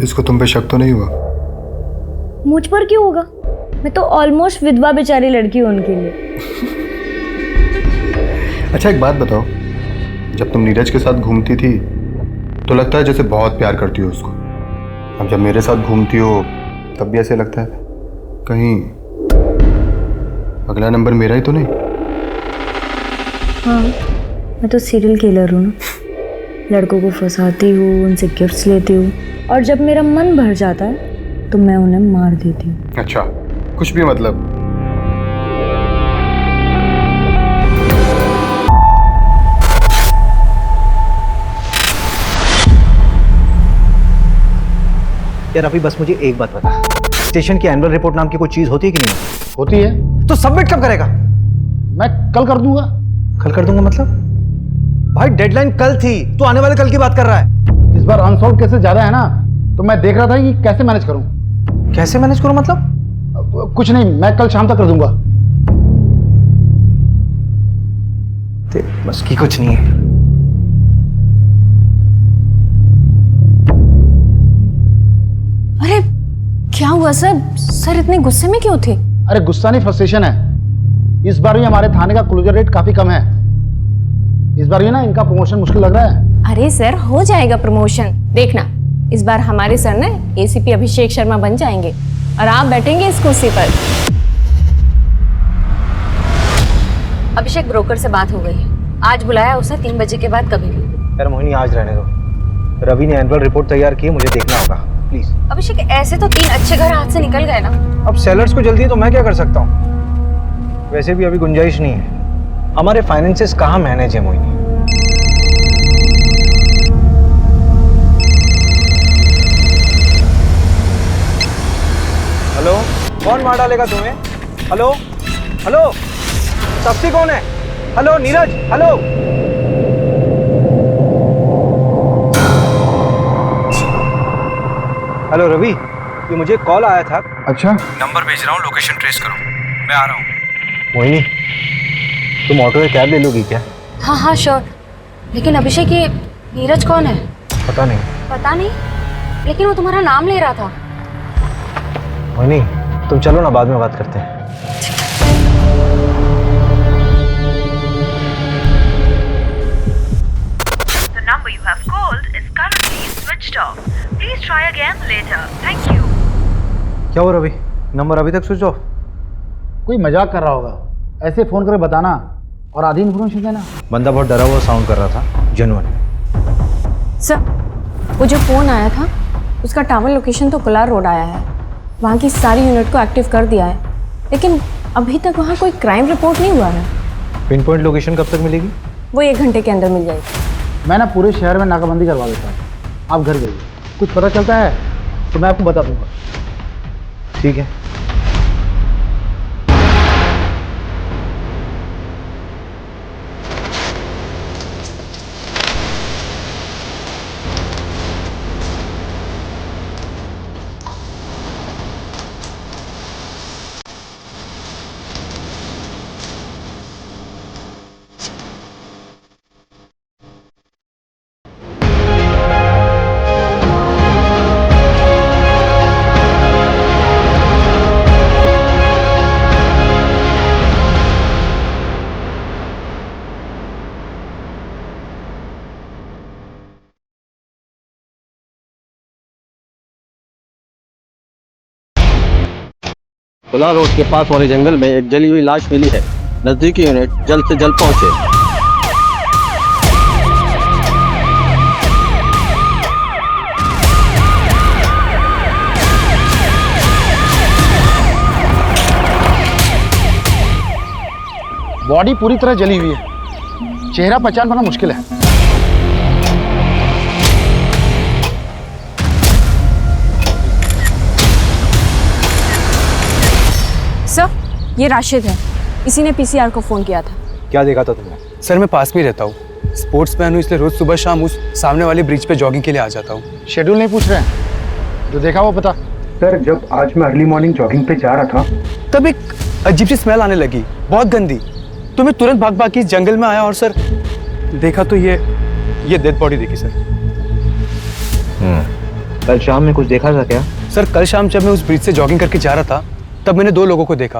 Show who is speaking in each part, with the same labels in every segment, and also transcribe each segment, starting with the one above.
Speaker 1: इसको तुम पे शक तो नहीं हुआ?
Speaker 2: मुझ पर क्यों होगा? मैं तो ऑलमोस्ट विधवा बेचारी लड़की हूँ उनके लिए।
Speaker 1: अच्छा एक बात बताओ, जब तुम नीरज के साथ घूमती थी तो लगता है जैसे बहुत प्यार करती हो उसको। अब जब मेरे साथ घूमती हो तब भी ऐसे लगता है कहीं अगला नंबर मेरा ही तो नहीं।
Speaker 2: हाँ, मैं तो सीरियल किलर हूँ ना। लड़कों को फंसाती हूँ, उनसे गिफ्ट्स लेती हूँ और जब मेरा मन भर जाता है तो मैं उन्हें मार देती हूँ।
Speaker 1: अच्छा, कुछ भी मतलब।
Speaker 3: यार अभी बस मुझे एक बात बता, स्टेशन की एनुअल रिपोर्ट नाम की कोई चीज होती है कि नहीं?
Speaker 4: होती है।
Speaker 3: तो सबमिट कब करेगा?
Speaker 4: मैं कल कर दूंगा।
Speaker 3: कल कर दूंगा मतलब? भाई डेडलाइन कल थी, तू आने वाले कल की बात कर रहा है।
Speaker 4: इस बार अनसॉल्व केसेस ज्यादा है ना, तो मैं देख रहा था कि कैसे मैनेज करूं।
Speaker 3: कैसे मैनेज करूं मतलब?
Speaker 4: कुछ नहीं, मैं कल शाम तक कर दूंगा।
Speaker 3: बस की कुछ नहीं है।
Speaker 5: अरे क्या हुआ सर? सर इतने गुस्से में क्यों थे?
Speaker 4: अरे गुस्सा नहीं, फ्रस्ट्रेशन है। इस बार भी हमारे थाने का क्लोजर रेट काफी कम है। इस बार भी ना इनका प्रमोशन मुश्किल लग रहा है।
Speaker 5: अरे सर हो जाएगा प्रमोशन, देखना इस बार हमारे सर ना एसीपी अभिषेक शर्मा बन जाएंगे और आप बैठेंगे इस कुर्सी पर। अभिषेक ब्रोकर से बात हो गई, आज बुलाया उसे 3 बजे के बाद कभी भी।
Speaker 3: यार मोहिनी आज रहने दो, रवि ने एनुअल रिपोर्ट तैयार की है, मुझे देखना होगा प्लीज।
Speaker 5: अभिषेक ऐसे तो 3 अच्छे घर हाथ से निकल गए ना।
Speaker 3: अब सेलर्स को जल्दी है तो मैं क्या कर सकता हूँ? वैसे भी अभी गुंजाइश नहीं है, हमारे फाइनेंसेस कहाँ मैनेज है मोहिनी। हेलो, कौन मार डालेगा तुम्हें? हेलो हेलो, सबसे कौन है? Hello Neeraj, hello. Hello Ravi, ये मुझे कॉल आया था।
Speaker 4: अच्छा,
Speaker 3: नंबर भेज रहा हूँ, लोकेशन ट्रेस करो, मैं आ रहा हूँ। मोहिनी, तुम ऑटो या कैब ले लोगी क्या?
Speaker 5: हाँ हाँ श्योर, लेकिन अभिषेक ये नीरज कौन है?
Speaker 3: पता नहीं।
Speaker 5: पता नहीं, लेकिन वो तुम्हारा नाम ले रहा था।
Speaker 3: मोहिनी तुम चलो ना, बाद में बात करते हैं।
Speaker 6: The number you have called is currently switched off. Please try again later. Thank you.
Speaker 3: क्या हो रवि, नंबर अभी तक स्विच ऑफ?
Speaker 4: कोई मजाक कर रहा होगा। ऐसे फोन करके बताना और आधी इन्फॉर्मेशन देना।
Speaker 3: बंदा बहुत डरा हुआ साउंड कर रहा था, जेन्युइन।
Speaker 5: सर वो जो फोन आया था उसका टावर लोकेशन तो कोलार रोड आया है, वहाँ की सारी यूनिट को एक्टिव कर दिया है, लेकिन अभी तक वहाँ कोई क्राइम रिपोर्ट नहीं हुआ है।
Speaker 3: पिन पॉइंट लोकेशन कब तक मिलेगी?
Speaker 5: वो 1 घंटे के अंदर मिल जाएगी।
Speaker 4: मैं ना पूरे शहर में नाकाबंदी करवा देता हूँ। आप घर जाइए, कुछ पता चलता है तो मैं आपको बता दूंगा।
Speaker 3: ठीक है।
Speaker 7: कोलार रोड के पास वाले जंगल में एक जली हुई लाश मिली है। नजदीकी यूनिट जल्द से जल्द पहुंचे।
Speaker 4: बॉडी पूरी तरह जली हुई है, चेहरा पहचान पाना मुश्किल है।
Speaker 5: सर ये राशिद है, इसी ने पीसीआर को फोन किया था।
Speaker 3: क्या देखा था तुमने?
Speaker 8: सर मैं पास में ही रहता हूँ, स्पोर्ट्स मैन हूँ, इसलिए रोज सुबह शाम उस सामने वाली ब्रिज पे जॉगिंग के लिए आ जाता हूँ।
Speaker 4: शेड्यूल नहीं पूछ रहे हैं, जो देखा वो बता।
Speaker 1: सर जब आज मैं अर्ली मॉर्निंग जॉगिंग पे जा रहा था
Speaker 8: तब एक अजीब सी स्मेल आने लगी, बहुत गंदी। तो मैं तुरंत भाग भाग के इस जंगल में आया और सर देखा तो ये डेड बॉडी देखी सर।
Speaker 3: कल शाम में कुछ देखा था क्या?
Speaker 8: सर कल शाम जब मैं उस ब्रिज से जॉगिंग करके जा रहा था तब मैंने 2 लोगों को देखा।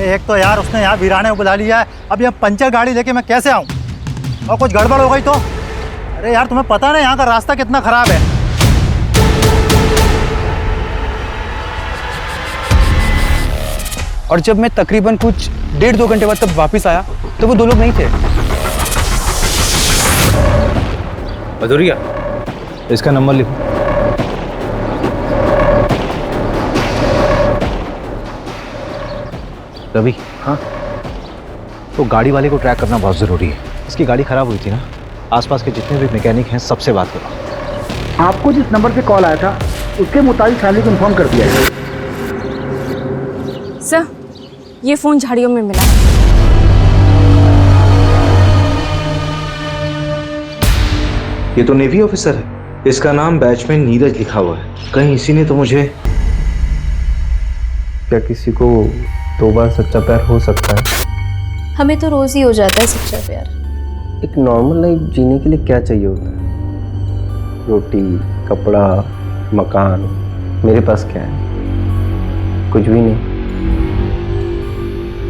Speaker 9: एक तो यार उसने यहाँ वीराने को बुला लिया है, अब यहाँ पंचर गाड़ी लेके मैं कैसे आऊँ? और कुछ गड़बड़ हो गई तो? अरे यार तुम्हें पता ना यहाँ का रास्ता कितना खराब है।
Speaker 8: और जब मैं तकरीबन कुछ 1.5-2 घंटे बाद तब वापस आया तो वो 2 लोग नहीं थे।
Speaker 3: भदौरिया, इसका नंबर लिखो। रवि, हाँ, तो गाड़ी वाले को ट्रैक करना बहुत ज़रूरी है। इसकी गाड़ी खराब हुई थी ना, आसपास के जितने भी मैकेनिक हैं सबसे बात करो।
Speaker 4: आपको जिस नंबर से कॉल आया था उसके मुताबिक शादी को इन्फॉर्म कर दिया है।
Speaker 5: सर, ये फ़ोन झाड़ियों में मिला।
Speaker 3: ये तो नेवी ऑफिसर है, इसका नाम बैचमैन नीरज लिखा हुआ है। कहीं इसी ने तो मुझे...
Speaker 1: क्या किसी को 2 बार सच्चा प्यार हो सकता है?
Speaker 10: हमें तो रोज ही हो जाता है सच्चा प्यार।
Speaker 1: एक नॉर्मल लाइफ जीने के लिए क्या चाहिए होता है? रोटी, कपड़ा, मकान। मेरे पास क्या है? कुछ भी नहीं।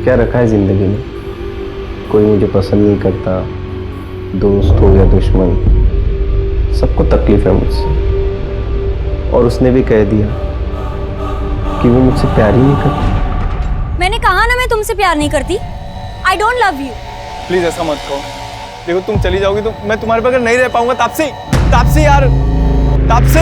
Speaker 1: क्या रखा है जिंदगी में? कोई मुझे पसंद नहीं करता, दोस्त हो या दुश्मन, सबको तकलीफ है मुझसे। और उसने भी कह दिया कि वो मुझसे प्यार ही नहीं करती।
Speaker 2: मैंने कहा ना मैं तुमसे प्यार नहीं करती। I don't love you.
Speaker 8: Please ऐसा मत कहो। देखो तुम चली जाओगी तो मैं तुम्हारे बगैर नहीं रह पाऊंगा। तापसी, तापसी यार, तापसी।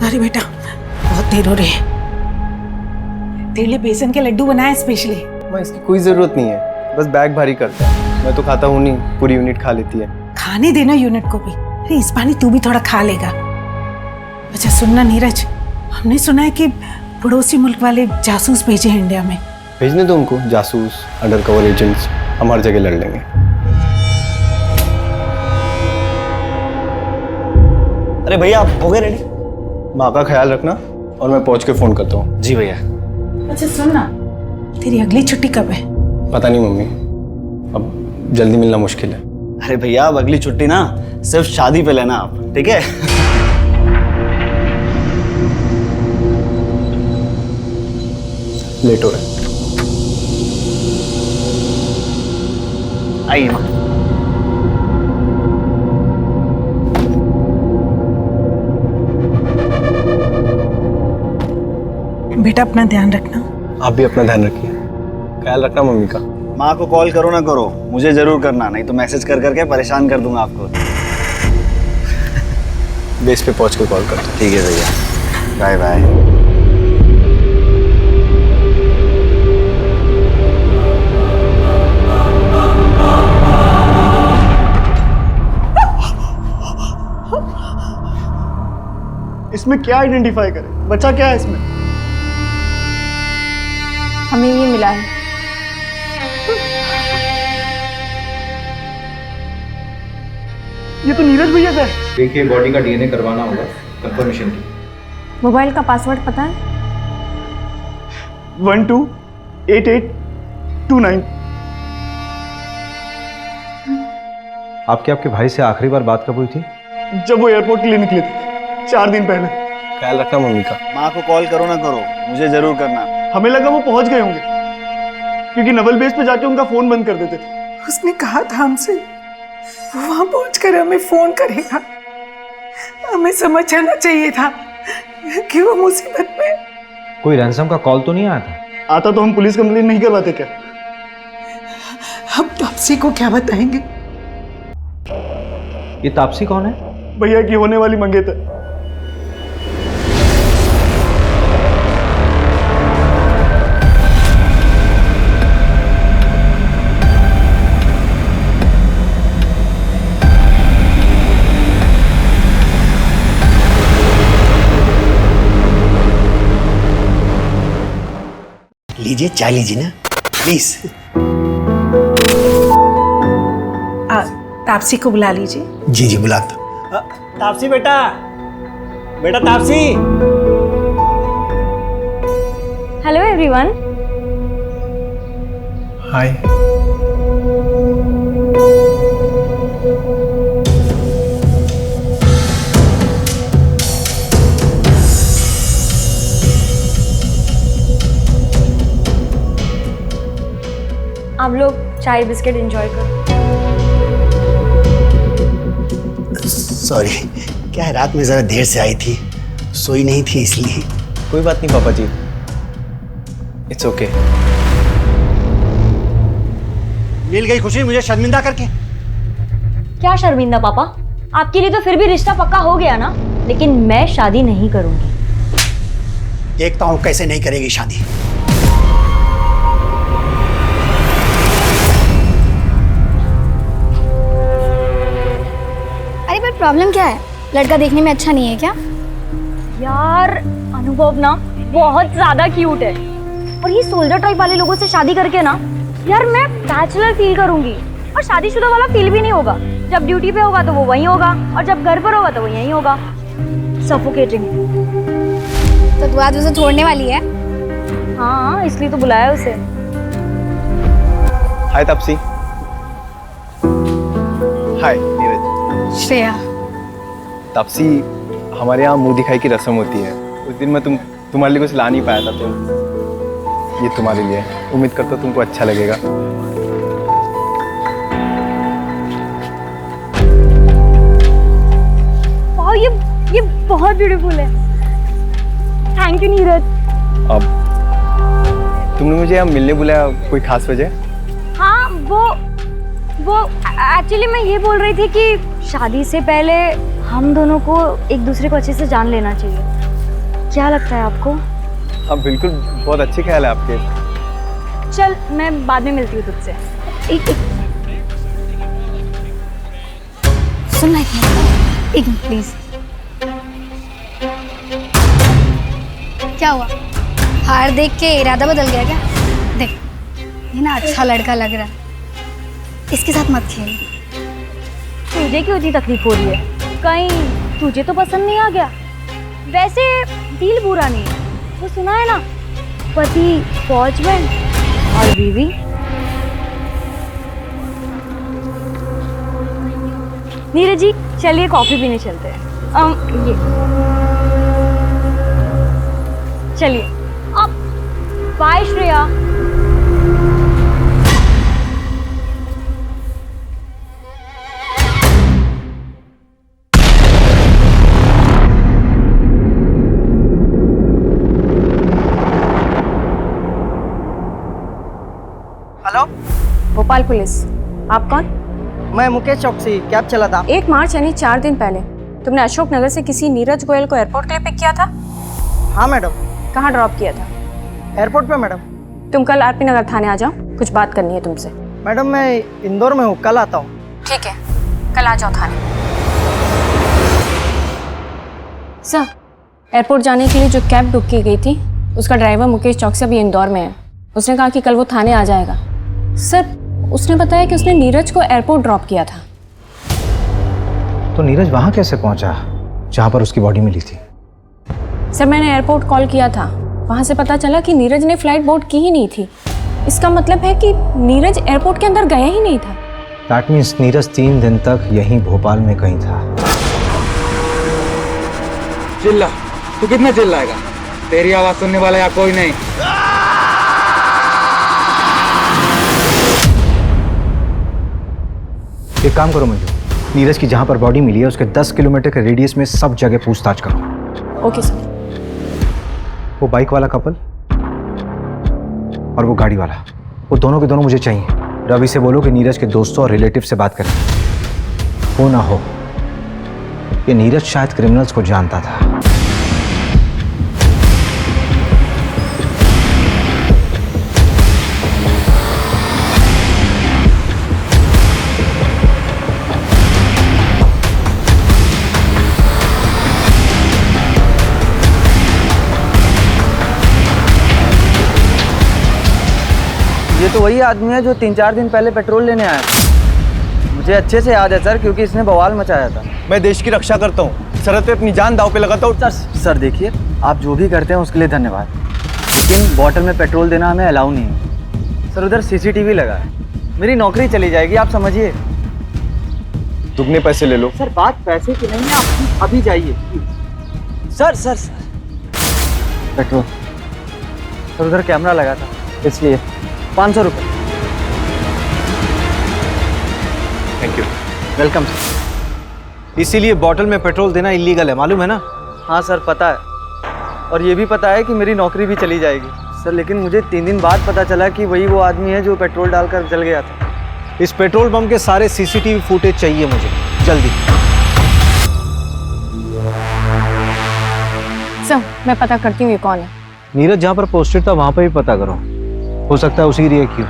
Speaker 11: अरे बेटा, बहुत देर हो रही है। तेरे लिए बेसन के लड्डू बनाए स्पेशली।
Speaker 1: माँ, इसकी कोई जरूरत नहीं है, बस बैग भारी करता है। मैं तो खाता हूँ नहीं, पूरी यूनिट खा लेती है।
Speaker 11: खाने देना यूनिट को भी। अरे इस बार तू भी थोड़ा खा लेगा। अच्छा सुनना नीरज, हमने सुना है कि पड़ोसी मुल्क वाले जासूस भेजे हैं इंडिया में।
Speaker 1: भेजने दो उनको, जासूस, अंडरकवर एजेंट्स, हम हर जगह लड़ लेंगे।
Speaker 3: अरे भैया, आप हो गए रेडी?
Speaker 1: माँ का ख्याल रखना और मैं पहुंच के फोन करता हूँ।
Speaker 3: जी भैया।
Speaker 11: अच्छा सुनना, तेरी अगली छुट्टी कब है?
Speaker 1: पता नहीं मम्मी, अब जल्दी मिलना मुश्किल है।
Speaker 3: अरे भैया, अब अगली छुट्टी ना सिर्फ शादी पे लेना आप, ठीक है?
Speaker 1: लेट हो रहा है।
Speaker 3: आइए माँ।
Speaker 11: बेटा अपना ध्यान रखना।
Speaker 1: आप भी अपना ध्यान रखिए, ख्याल रखना मम्मी का।
Speaker 3: माँ को कॉल करो ना करो, मुझे जरूर करना, नहीं तो मैसेज कर करके परेशान कर दूंगा आपको।
Speaker 1: बेस पे पहुंच के कॉल करता हूँ।
Speaker 3: ठीक है भैया, बाय बाय।
Speaker 9: इसमें क्या आइडेंटिफाई करें? बच्चा क्या है इसमें?
Speaker 5: हमें ये मिला है।
Speaker 9: ये तो नीरज भैया का है।
Speaker 3: देखिए, बॉडी का डीएनए करवाना होगा कंफर्मेशन की।
Speaker 5: मोबाइल का पासवर्ड पता है?
Speaker 9: 128829।
Speaker 3: आपके भाई से आखिरी बार बात कब हुई थी?
Speaker 9: जब वो एयरपोर्ट के लिए निकले थे 4 दिन पहले।
Speaker 1: ख्याल रखना मम्मी का।
Speaker 3: माँ को कॉल करो ना करो, मुझे जरूर करना।
Speaker 9: हमें लगा वो पहुंच गए होंगे, क्योंकि नवल बेस पे जाके उनका फोन बंद कर देते थे।
Speaker 11: उसने कहा था हमसे वो वहां पहुंचकर हमें फोन करेगा। हमें समझ आना चाहिए था कि वो मुसीबत में।
Speaker 3: कोई रैंसम का कॉल तो नहीं आया था?
Speaker 9: आता तो हम पुलिस कंप्लेंट नहीं करवाते क्या?
Speaker 11: अब तापसी को क्या बताएंगे?
Speaker 3: ये तापसी कौन है?
Speaker 9: भैया की होने वाली मंगेतर।
Speaker 12: लीजिए, चाय लीजिए ना प्लीज।
Speaker 11: तापसी को बुला लीजिए।
Speaker 12: जी जी बुलाता।
Speaker 9: तापसी बेटा, बेटा तापसी।
Speaker 5: Hello everyone.
Speaker 12: हाय।
Speaker 2: आप लोग चाय बिस्किट एंजॉय करो।
Speaker 12: सॉरी, क्या है रात में ज़रा देर से आई थी, सोई नहीं थी इसलिए।
Speaker 1: कोई बात नहीं पापा जी, इट्स ओके।
Speaker 12: मिल गई खुशी मुझे शर्मिंदा करके।
Speaker 2: क्या शर्मिंदा पापा? आपके लिए तो फिर भी रिश्ता पक्का हो गया ना, लेकिन मैं शादी नहीं करूंगी।
Speaker 12: देखता हूँ कैसे नहीं करेगी शादी।
Speaker 10: अरे पर प्रॉब्लम क्या है? लड़का देखने में अच्छा नहीं है क्या?
Speaker 2: यार अनुभव ना बहुत ज्यादा क्यूट है, और ये सोल्जर टाइप वाले लोगों से शादी करके ना यार मैं बैचलर फील करूंगी, और शादीशुदा वाला फील भी नहीं होगा। जब ड्यूटी पे होगा तो वो वहीं होगा, और जब घर पर होगा तो वो यहीं होगा। सफोकेटिंग।
Speaker 10: तो तू आज उसे छोड़ने वाली है?
Speaker 2: हाँ, इसलिए तो बुलाया उसे।
Speaker 8: हाय तापसी। हाय नीरज।
Speaker 10: श्रेया।
Speaker 8: तापसी, हमारे यहाँ मुंह दिखाई की रस्म होती है। उस दिन मैं तुम्हारे लिए कुछ ला नहीं पाया था, तो ये तुम्हारे लिए। उम्मीद करता हूँ तुमको अच्छा लगेगा।
Speaker 2: वाह, ये बहुत ब्यूटीफुल है। Thank you Neeraj.
Speaker 8: अब तुमने मुझे यहाँ मिलने बुलाया, कोई खास वजह?
Speaker 2: हाँ, वो एक्चुअली मैं ये बोल रही थी कि शादी से पहले हम दोनों को एक दूसरे को अच्छे से जान लेना चाहिए। क्या लगता है आपको?
Speaker 8: हाँ बिल्कुल, बहुत अच्छे ख्याल है आपके।
Speaker 2: चल, मैं बाद में मिलती हूँ तुझसे। एक
Speaker 10: सुन ना, एक मिनट प्लीज। क्या हुआ? हार देख के इरादा बदल गया क्या? देख, ये ना अच्छा लड़का लग रहा है, इसके साथ मत खेल।
Speaker 2: तुझे क्यों इतनी तकलीफ हो रही है? कहीं तुझे तो पसंद नहीं आ गया? वैसे दिल बुरा नहीं है, वो सुना है ना, पति फौज में और बीवी। नीरज जी, चलिए कॉफी पीने चलते हैं। ये चलिए। अब bye Shreya.
Speaker 13: Hello,
Speaker 5: Bhopal police. आप कौन?
Speaker 13: मैं मुकेश चौकसी, कैब चला था।
Speaker 5: 1 मार्च यानी 4 दिन पहले तुमने अशोक नगर से किसी नीरज गोयल को एयरपोर्ट के लिए पिक किया था?
Speaker 13: हाँ मैडम।
Speaker 5: कहाँ ड्रॉप किया था?
Speaker 13: एयरपोर्ट पे मैडम।
Speaker 5: तुम कल आरपी नगर थाने आ जाओ, कुछ बात करनी है तुमसे।
Speaker 13: मैडम मैं इंदौर में हूँ, कल आता हूँ।
Speaker 5: ठीक है, कल आ जाओ थाने। सर, एयरपोर्ट जाने के लिए जो कैब बुक की गई थी, उसका ड्राइवर मुकेश चौकसी अभी इंदौर में है। उसने कहा कि कल वो थाने आ जाएगा। सर, उसने बताया कि उसने नीरज को एयरपोर्ट ड्रॉप किया था।
Speaker 3: तो नीरज वहां कैसे पहुंचा जहां पर उसकी बॉडी मिली थी?
Speaker 5: सर, मैंने एयरपोर्ट कॉल किया था, वहां से पता चला कि नीरज ने फ्लाइट बोर्ड की ही नहीं थी। इसका मतलब है कि नीरज एयरपोर्ट के अंदर गया ही नहीं था।
Speaker 3: दैट मीन्स नीरज 3 दिन तक यहीं भोपाल में कहीं था।
Speaker 14: चिल्ला, तू कितना चिल्लाएगा? तेरी आवाज सुनने वाला या कोई नहीं।
Speaker 3: एक काम करो मंजू, नीरज की जहां पर बॉडी मिली है उसके 10 किलोमीटर के रेडियस में सब जगह पूछताछ करो।
Speaker 5: Okay sir.
Speaker 3: वो बाइक वाला कपल और वो गाड़ी वाला, वो दोनों के दोनों मुझे चाहिए। रवि से बोलो कि नीरज के दोस्तों और रिलेटिव से बात करें। वो ना हो कि नीरज शायद क्रिमिनल्स को जानता था।
Speaker 13: ये तो वही आदमी है जो 3-4 दिन पहले पेट्रोल लेने आया। मुझे अच्छे से याद है सर, क्योंकि इसने बवाल मचाया था।
Speaker 8: मैं देश की रक्षा करता हूँ, सरहद पे अपनी जान दांव पे लगाता हूँ।
Speaker 13: सर देखिए, आप जो भी करते हैं उसके लिए धन्यवाद, लेकिन बॉटल में पेट्रोल देना हमें अलाउ नहीं है। सर उधर सीसीटीवी लगा है, मेरी नौकरी चली जाएगी, आप समझिए।
Speaker 8: दुगने पैसे ले लो।
Speaker 13: सर बात पैसे की नहीं है, आप अभी जाइए। Sir sir sir petrol sir उधर कैमरा लगा था इसलिए 500 रुपये।
Speaker 3: Thank you.
Speaker 13: Welcome sir.
Speaker 3: इसीलिए बॉटल में पेट्रोल देना इलीगल है, मालूम है ना?
Speaker 13: हाँ सर पता है, और ये भी पता है कि मेरी नौकरी भी चली जाएगी सर, लेकिन मुझे 3 दिन बाद पता चला कि वही वो आदमी है जो पेट्रोल डालकर जल गया था।
Speaker 3: इस पेट्रोल पंप के सारे सीसीटीवी फुटेज चाहिए मुझे, जल्दी।
Speaker 5: सर मैं पता करती हूँ ये कौन है।
Speaker 3: नीरज जहाँ पर पोस्टेड था वहाँ पर भी पता करो, हो सकता है उसी रिएक्ट किया।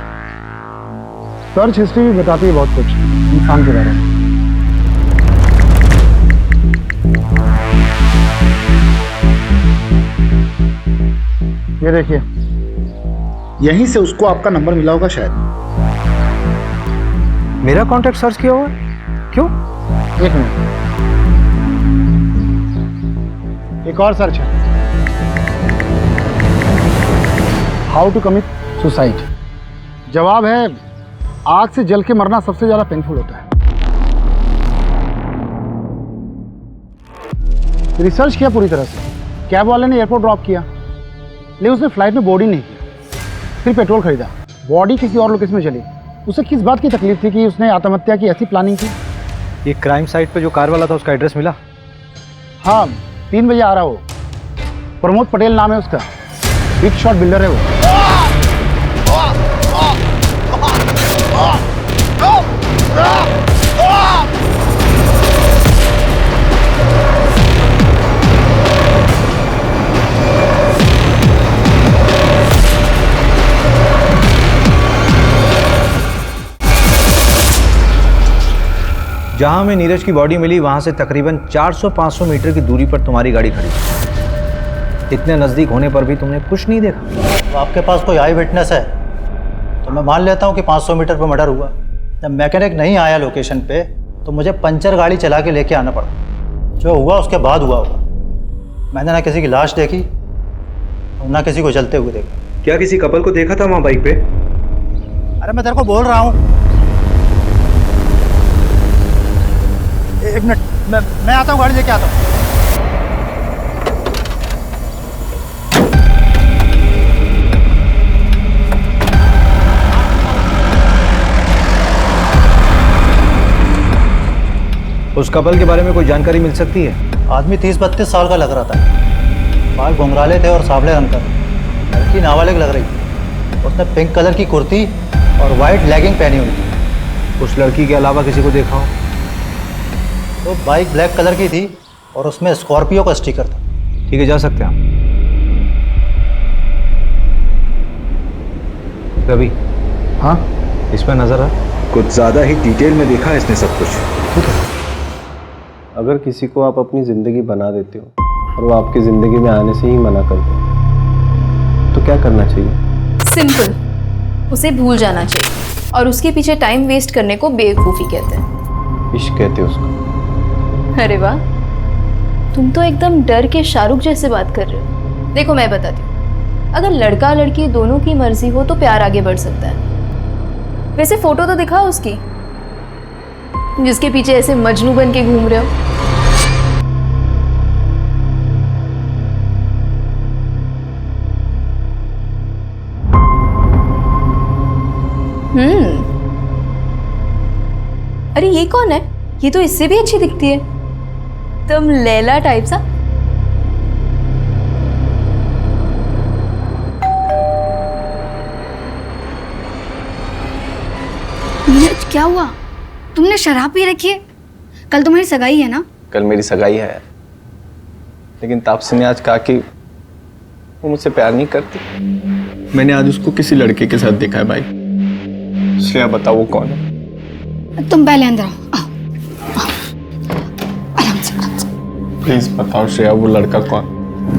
Speaker 4: सर्च हिस्ट्री भी बताती है बहुत कुछ इंसान के बारे में। ये देखिए, यहीं से उसको आपका नंबर मिला होगा शायद।
Speaker 3: मेरा कांटेक्ट सर्च किया हुआ है? क्यों?
Speaker 4: एक मिनट, एक और सर्च है, हाउ टू कमिट सुसाइड। जवाब है, आग से जल के मरना सबसे ज्यादा पेनफुल होता है। रिसर्च किया पूरी तरह से, कैब वाले ने एयरपोर्ट ड्रॉप किया, लेकिन उसने फ्लाइट में बोर्ड ही नहीं किया, फिर पेट्रोल खरीदा, बॉडी किसी और लोकेशन में चली। उसे किस बात की तकलीफ थी कि उसने आत्महत्या की ऐसी प्लानिंग की?
Speaker 3: ये क्राइम साइट पे जो कार वाला था उसका एड्रेस मिला?
Speaker 4: हाँ, 3 बजे आ रहा हो। प्रमोद पटेल नाम है उसका, बिग शॉट बिल्डर है वो।
Speaker 3: जहां हमें नीरज की बॉडी मिली वहां से तकरीबन 400-500 मीटर की दूरी पर तुम्हारी गाड़ी खड़ी थी। इतने नजदीक होने पर भी तुमने कुछ नहीं देखा।
Speaker 9: तो आपके पास कोई आई विटनेस है तो मैं मान लेता हूँ कि 500 मीटर पर मर्डर हुआ। जब मैकेनिक नहीं आया लोकेशन पे तो मुझे पंचर गाड़ी चला के लेके आना पड़ा। जो हुआ उसके बाद हुआ होगा। मैंने ना किसी की लाश देखी और ना किसी को जलते हुए देखा।
Speaker 3: क्या किसी कपल को देखा था वहां बाइक पे?
Speaker 9: अरे मैं तेरे को बोल रहा हूँ, एक मिनट, मैं आता हूँ, गाड़ी लेके आता हूँ।
Speaker 3: उस कपल के बारे में कोई जानकारी मिल सकती है?
Speaker 9: आदमी 30-32 साल का लग रहा था, बाल घुंघराले थे और सावले रंग का। लड़की नाबालिग लग रही थी। उसने पिंक कलर की कुर्ती और वाइट लेगिंग पहनी हुई थी।
Speaker 3: उस लड़की के अलावा किसी को देखा हो?
Speaker 9: तो बाइक ब्लैक कलर की थी और उसमें स्कॉर्पियो का स्टिकर था।
Speaker 3: ठीक है, जा सकते हैं आप। रवि।
Speaker 4: हाँ,
Speaker 3: इसमें नजर आ
Speaker 8: कुछ ज़्यादा ही डिटेल में देखा है इसने सब कुछ।
Speaker 1: अगर किसी को आप अपनी ज़िंदगी बना देते हो और वो आपकी ज़िंदगी में आने से ही मना कर दे तो क्या करना चाहिए?
Speaker 15: सिंपल, उसे भूल जाना चाहिए और उसके पीछे टाइम वेस्ट करने को बेवकूफ़ी कहते हैं।
Speaker 1: इश्क कहते हैं उसको।
Speaker 15: अरे वाह, तुम तो एकदम डर के शाहरुख जैसे बात कर रहे हो। देखो मैं बताती हूँ, अगर लड़का लड़की दोनों की मर्जी हो तो प्यार आगे बढ़ सकता है। वैसे फोटो तो दिखाओ उसकी, जिसके पीछे ऐसे मजनू बन के घूम रहे हो। अरे ये कौन है? ये तो इससे भी अच्छी दिखती है, तुम लैला टाइप सा।
Speaker 10: नीरज क्या हुआ? तुमने शराब पी रखी है? कल तुम्हारी सगाई है ना?
Speaker 8: कल मेरी सगाई है, लेकिन तापसी ने आज कहा कि वो मुझसे प्यार नहीं करती। मैंने आज उसको किसी लड़के के साथ देखा है भाई। श्रेया बताओ वो कौन है?
Speaker 10: तुम पहले अंदर आओ। आराम से।
Speaker 8: प्लीज बताओ श्रेया, वो लड़का कौन?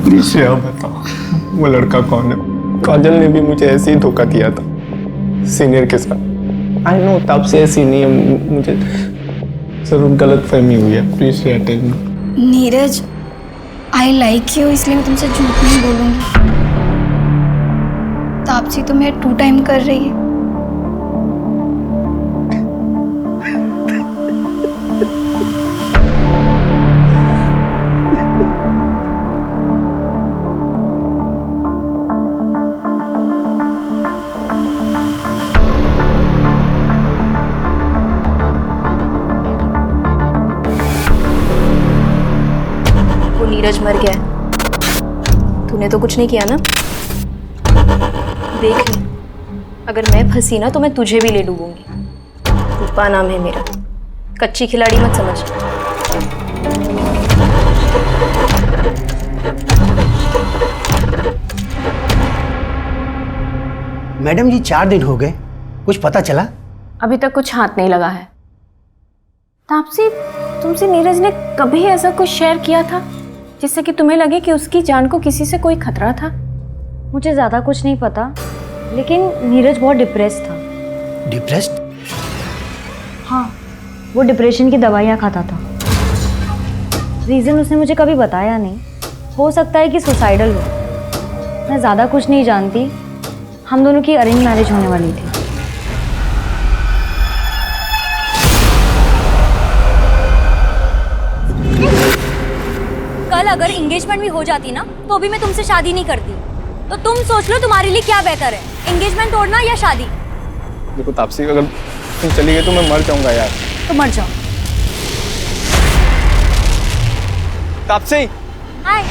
Speaker 8: प्लीज श्रेया बताओ, वो लड़का कौन है? काजल ने भी मुझे ऐसे ही धोखा दिया था, सीनियर के साथ। आई नो तब से ऐसी नहीं है, मुझे जरूर गलत फहमी हुई है। Please Shreya tell me.
Speaker 10: Neeraj, I like you, इसलिए मैं तुमसे झूठ नहीं बोलूंगी। तापसी तुम्हें 2 टाइम कर रही है,
Speaker 15: नीरज मर गया है। तूने तो कुछ नहीं किया ना? देख ले, अगर मैं फंसी ना तो मैं तुझे भी ले डूबूंगी। रूपा नाम है मेरा, कच्ची खिलाड़ी मत समझ।
Speaker 12: मैडम जी 4 दिन हो गए, कुछ पता चला?
Speaker 5: अभी तक कुछ हाथ नहीं लगा है। तापसी, तुमसे नीरज ने कभी ऐसा कुछ शेयर किया था जिससे कि तुम्हें लगे कि उसकी जान को किसी से कोई खतरा था?
Speaker 2: मुझे ज़्यादा कुछ नहीं पता, लेकिन नीरज बहुत डिप्रेस था।
Speaker 12: डिप्रेस्ड?
Speaker 2: हाँ, वो डिप्रेशन की दवाइयाँ खाता था। रीज़न उसने मुझे कभी बताया नहीं। हो सकता है कि सुसाइडल हो। मैं ज़्यादा कुछ नहीं जानती। हम दोनों की अरेंज मैरिज होने वाली थी।
Speaker 16: कल अगर एंगेजमेंट भी हो जाती ना तो भी मैं तुमसे शादी नहीं करती। तो तुम सोच लो तुम्हारे लिए क्या बेहतर है, एंगेजमेंट तोड़ना या शादी?
Speaker 8: देखो तापसी, अगर तुम चली गई तो मैं मर जाऊंगा यार।
Speaker 16: तो मर जाओ।
Speaker 8: तापसी,
Speaker 16: हाय।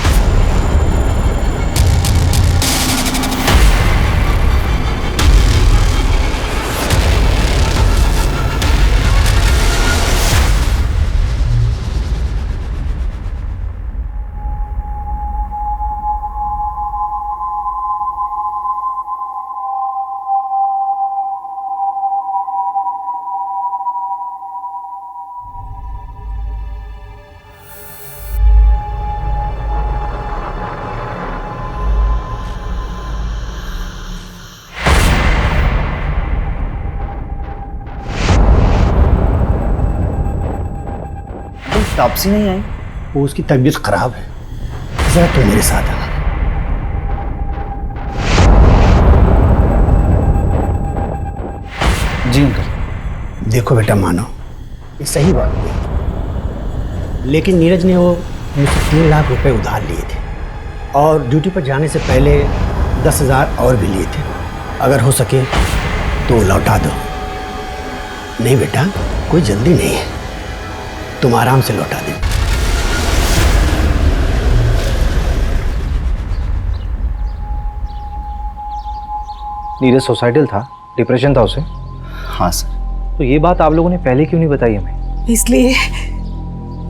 Speaker 12: तापसी नहीं आई? वो उसकी तबीयत खराब है, जरा तू मेरे साथ आ।
Speaker 3: जी अंकल।
Speaker 12: देखो बेटा, मानो ये सही बात नहीं, लेकिन नीरज ने वो मुझसे 3 लाख रुपए उधार लिए थे और ड्यूटी पर जाने से पहले 10,000 और भी लिए थे। अगर हो सके तो लौटा दो। नहीं बेटा, कोई जल्दी नहीं है, तुम आराम से लौटा दे।
Speaker 3: नीरज सुसाइडल था, डिप्रेशन था उसे?
Speaker 12: हाँ सर।
Speaker 3: तो ये बात आप लोगों ने पहले क्यों नहीं बताई हमें?
Speaker 11: इसलिए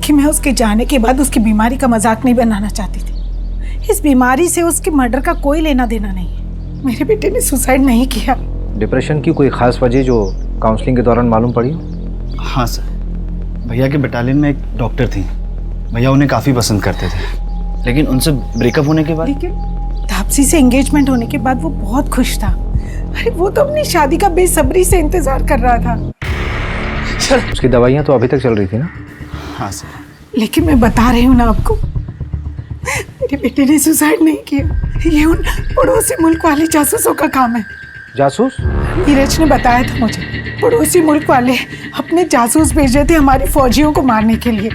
Speaker 11: कि मैं उसके जाने के बाद उसकी बीमारी का मजाक नहीं बनाना चाहती थी। इस बीमारी से उसके मर्डर का कोई लेना देना नहीं है। मेरे बेटे ने सुसाइड नहीं किया।
Speaker 3: डिप्रेशन की कोई खास वजह जो काउंसलिंग के दौरान मालूम पड़ी?
Speaker 17: हाँ सर, भैया के बटालियन में एक डॉक्टर थी, भैया उन्हें काफ़ी पसंद करते थे, लेकिन उनसे ब्रेकअप होने के बाद।
Speaker 11: लेकिन तापसी से एंगेजमेंट होने के बाद वो बहुत खुश था। अरे वो तो अपनी शादी का बेसब्री से इंतजार कर रहा था।
Speaker 3: उसकी दवाइयाँ तो अभी तक चल रही थी ना?
Speaker 17: हाँ सर।
Speaker 11: लेकिन मैं बता रही हूँ ना आपको, मेरे बेटे ने सुसाइड नहीं किया। ये उन पड़ोसी मुल्क वाले जासूसों का काम है।
Speaker 3: जासूस?
Speaker 11: नीरज ने बताया था मुझे, पड़ोसी मुल्क वाले अपने जासूस भेजे थे हमारी फौजियों को मारने के लिए।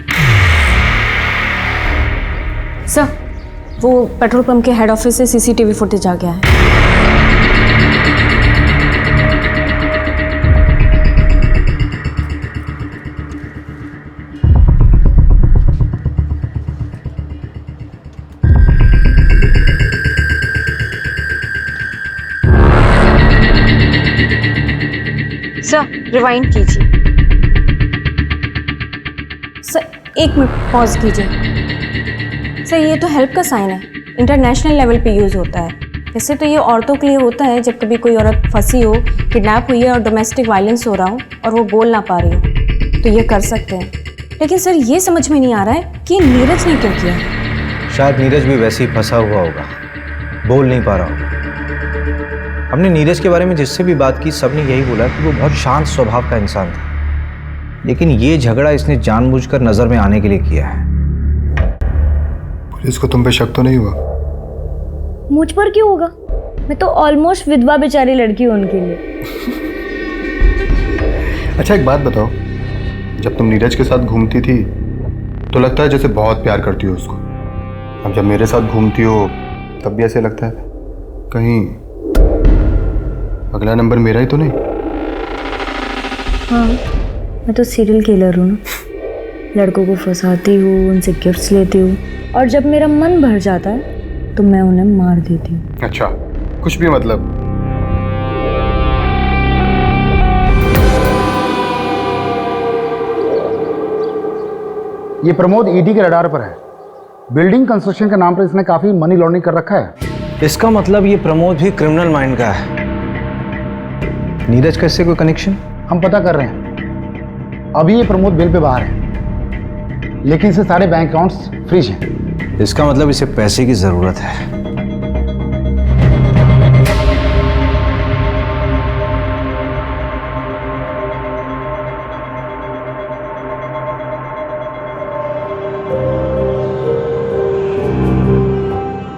Speaker 5: सर, वो पेट्रोल पंप के हेड ऑफिस से सीसीटीवी फुटेज आ गया है। सर, रिवाइंड कीजिए। सर, 1 मिनट पॉज कीजिए। सर, ये तो हेल्प का साइन है, इंटरनेशनल लेवल पे यूज़ होता है। वैसे तो ये औरतों के लिए होता है जब कभी कोई औरत फंसी हो, किडनैप हुई है और डोमेस्टिक वायलेंस हो रहा हो और वो बोल ना पा रही हो, तो ये कर सकते हैं। लेकिन सर, ये समझ में नहीं आ रहा है कि नीरज ने क्यों किया।
Speaker 3: शायद नीरज भी वैसे ही फंसा हुआ होगा, बोल नहीं पा रहा होगा। हमने नीरज के बारे में जिससे भी बात की, सबने यही बोला कि वो बहुत शांत स्वभाव का इंसान था, लेकिन ये झगड़ा इसने जानबूझकर नजर में आने के लिए किया है।
Speaker 18: पुलिस को तुम पे शक तो नहीं हुआ?
Speaker 2: मुझ पर क्यों होगा? मैं तो ऑलमोस्ट विधवा बेचारी लड़की हूँ उनके लिए।
Speaker 18: अच्छा एक बात बताओ, जब तुम नीरज के साथ घूमती थी तो लगता है जैसे बहुत प्यार करती हो उसको, अब जब मेरे साथ घूमती हो तब भी ऐसे लगता है कहीं अगला नंबर मेरा ही तो नहीं?
Speaker 2: हाँ, मैं तो सीरियल किलर हूँ ना। लड़कों को फंसाती हूँ, उनसे गिफ्ट्स लेती हूँ और जब मेरा मन भर जाता है तो मैं उन्हें मार देती हूँ।
Speaker 18: अच्छा, कुछ भी मतलब।
Speaker 4: ये प्रमोद ईडी के रडार पर है। बिल्डिंग कंस्ट्रक्शन के नाम पर इसने काफी मनी लॉन्ड्रिंग कर रखा है।
Speaker 3: इसका मतलब ये प्रमोद भी क्रिमिनल माइंड का है। नीरज का इससे कोई कनेक्शन?
Speaker 4: हम पता कर रहे हैं। अभी ये प्रमोद बेल पे बाहर है, लेकिन इसे सारे बैंक अकाउंट्स फ्रीज हैं।
Speaker 3: इसका मतलब इसे पैसे की जरूरत है।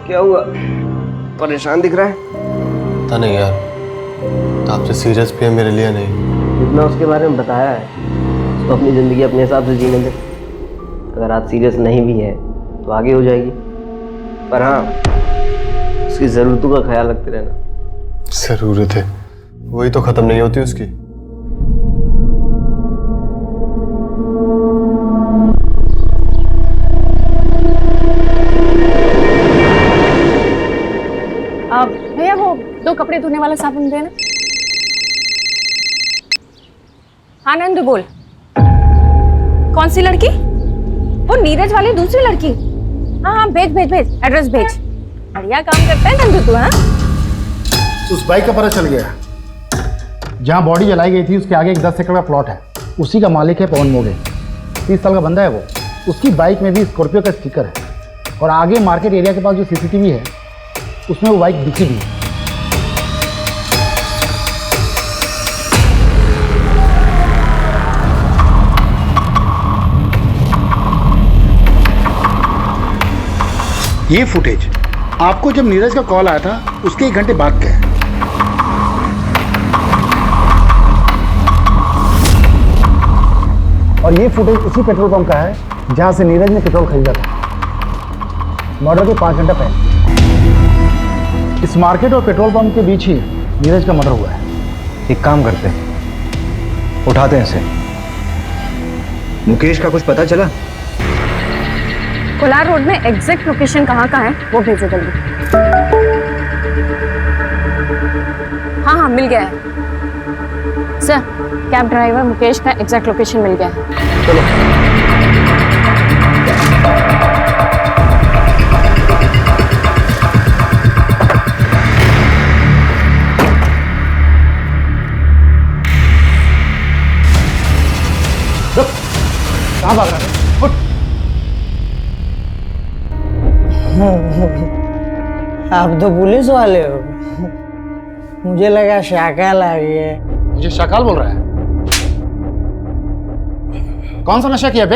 Speaker 1: क्या हुआ? परेशान दिख रहा है।
Speaker 8: पता नहीं यार, आपसे सीरियस भी है मेरे लिए नहीं।
Speaker 1: जितना उसके बारे में बताया है, उसको अपनी ज़िंदगी अपने हिसाब से जीने दे। अगर आज सीरियस नहीं भी है तो आगे हो जाएगी, पर हाँ उसकी ज़रूरतों का ख्याल रखते रहना।
Speaker 8: ज़रूरत है, वही तो ख़त्म नहीं होती उसकी।
Speaker 5: भैया वो 2 कपड़े धोने वाला साबुन देना। हाँ नंदू बोल। कौन सी लड़की? वो नीरज वाली दूसरी लड़की। हाँ हाँ भेज भेज भेज, एड्रेस भेज। बढ़िया काम करता है नंदू तू। हाँ
Speaker 4: उस बाइक का पता चल गया। जहाँ बॉडी जलाई गई थी उसके आगे एक 10 एकड़ का प्लॉट है। उसी का मालिक है पवन मोगे। 30 साल का बंदा है वो। उसकी बाइक में भी स्कॉर्पियो का स्टिकर है और आगे मार्केट एरिया के पास जो सीसीटीवी है उसमें वो बाइक दिखी भी है। ये फुटेज आपको जब नीरज का कॉल आया था उसके 1 घंटे बाद का है। और ये फुटेज उसी पेट्रोल पंप का है जहां से नीरज ने पेट्रोल खरीदा था मर्डर के 5 घंटा पहले। इस मार्केट और पेट्रोल पंप के बीच ही नीरज का मर्डर हुआ है।
Speaker 3: एक काम करते हैं, उठाते हैं इसे। मुकेश का कुछ पता चला?
Speaker 5: कोलार रोड में एग्जैक्ट लोकेशन कहाँ का है वो भेजो जल्दी। हाँ हाँ मिल गया है सर। कैब ड्राइवर मुकेश का एग्जैक्ट लोकेशन मिल गया है।
Speaker 3: चलो।
Speaker 4: कहाँ भाग रहा है?
Speaker 19: आप तो पुलिस वाले हो। मुझे लगा शाकाल आ गया।
Speaker 4: मुझे शाकाल बोल रहा है? कौन सा नशा किया बे?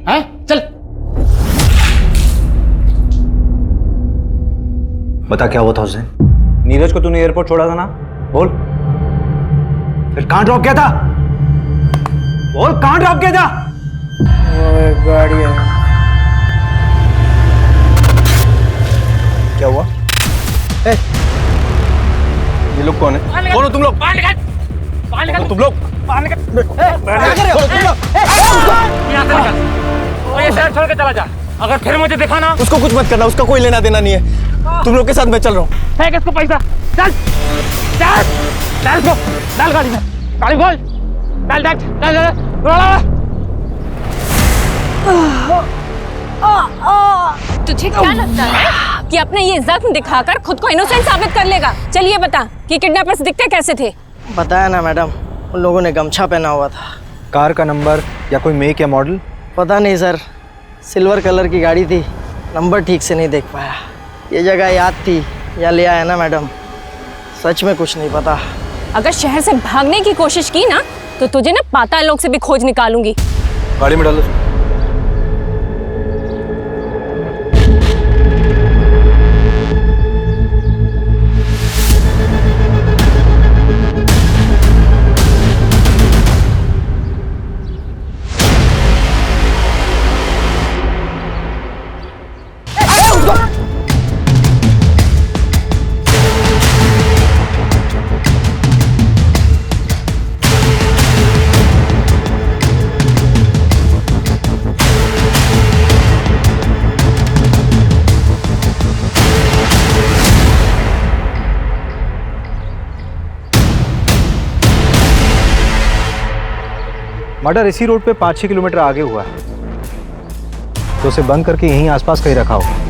Speaker 4: हैं? चल।
Speaker 3: बता क्या हुआ था उस दिन? नीरज को तूने एयरपोर्ट छोड़ा था ना? बोल। फिर कहां ड्रॉप किया था? बोल कहां ड्रॉप किया था?
Speaker 19: वो एक गाड़ी है।
Speaker 3: क्या हुआ?
Speaker 8: ये लोग कौन है? कौन हो तुम लोग? तुम लोग
Speaker 14: ये शहर छोड़ के चला जा। अगर फिर मुझे दिखा ना।
Speaker 8: उसको कुछ मत करना, उसका कोई लेना देना नहीं है। तुम लोग के साथ मैं चल रहा हूँ।
Speaker 14: फेंक इसको पैसा। चल चल डाल इसको, डाल गाड़ी में। गाड़ी खोल। डाल डाल डाल डाल।
Speaker 5: तुझे क्या लगता है कि अपने ये जख्म दिखाकर खुद को इनोसेंट साबित कर लेगा? चलिए बता कि किडनैपर्स दिखते कैसे थे?
Speaker 19: बताया ना मैडम, उन लोगों ने गमछा पहना हुआ था।
Speaker 3: कार का नंबर या कोई मेक या मॉडल?
Speaker 19: पता नहीं सर, सिल्वर कलर की गाड़ी थी, नंबर ठीक से नहीं देख पाया। ये जगह याद थी या ले आया ना मैडम, सच में कुछ नहीं पता।
Speaker 5: अगर शहर से भागने की कोशिश की ना तो तुझे ना पाताल लोक से भी खोज निकालूंगी।
Speaker 8: गाड़ी में डालो।
Speaker 3: मर्डर इसी रोड पे 5-6 किलोमीटर आगे हुआ है, तो उसे बंद करके यहीं आसपास कहीं रखा होगा।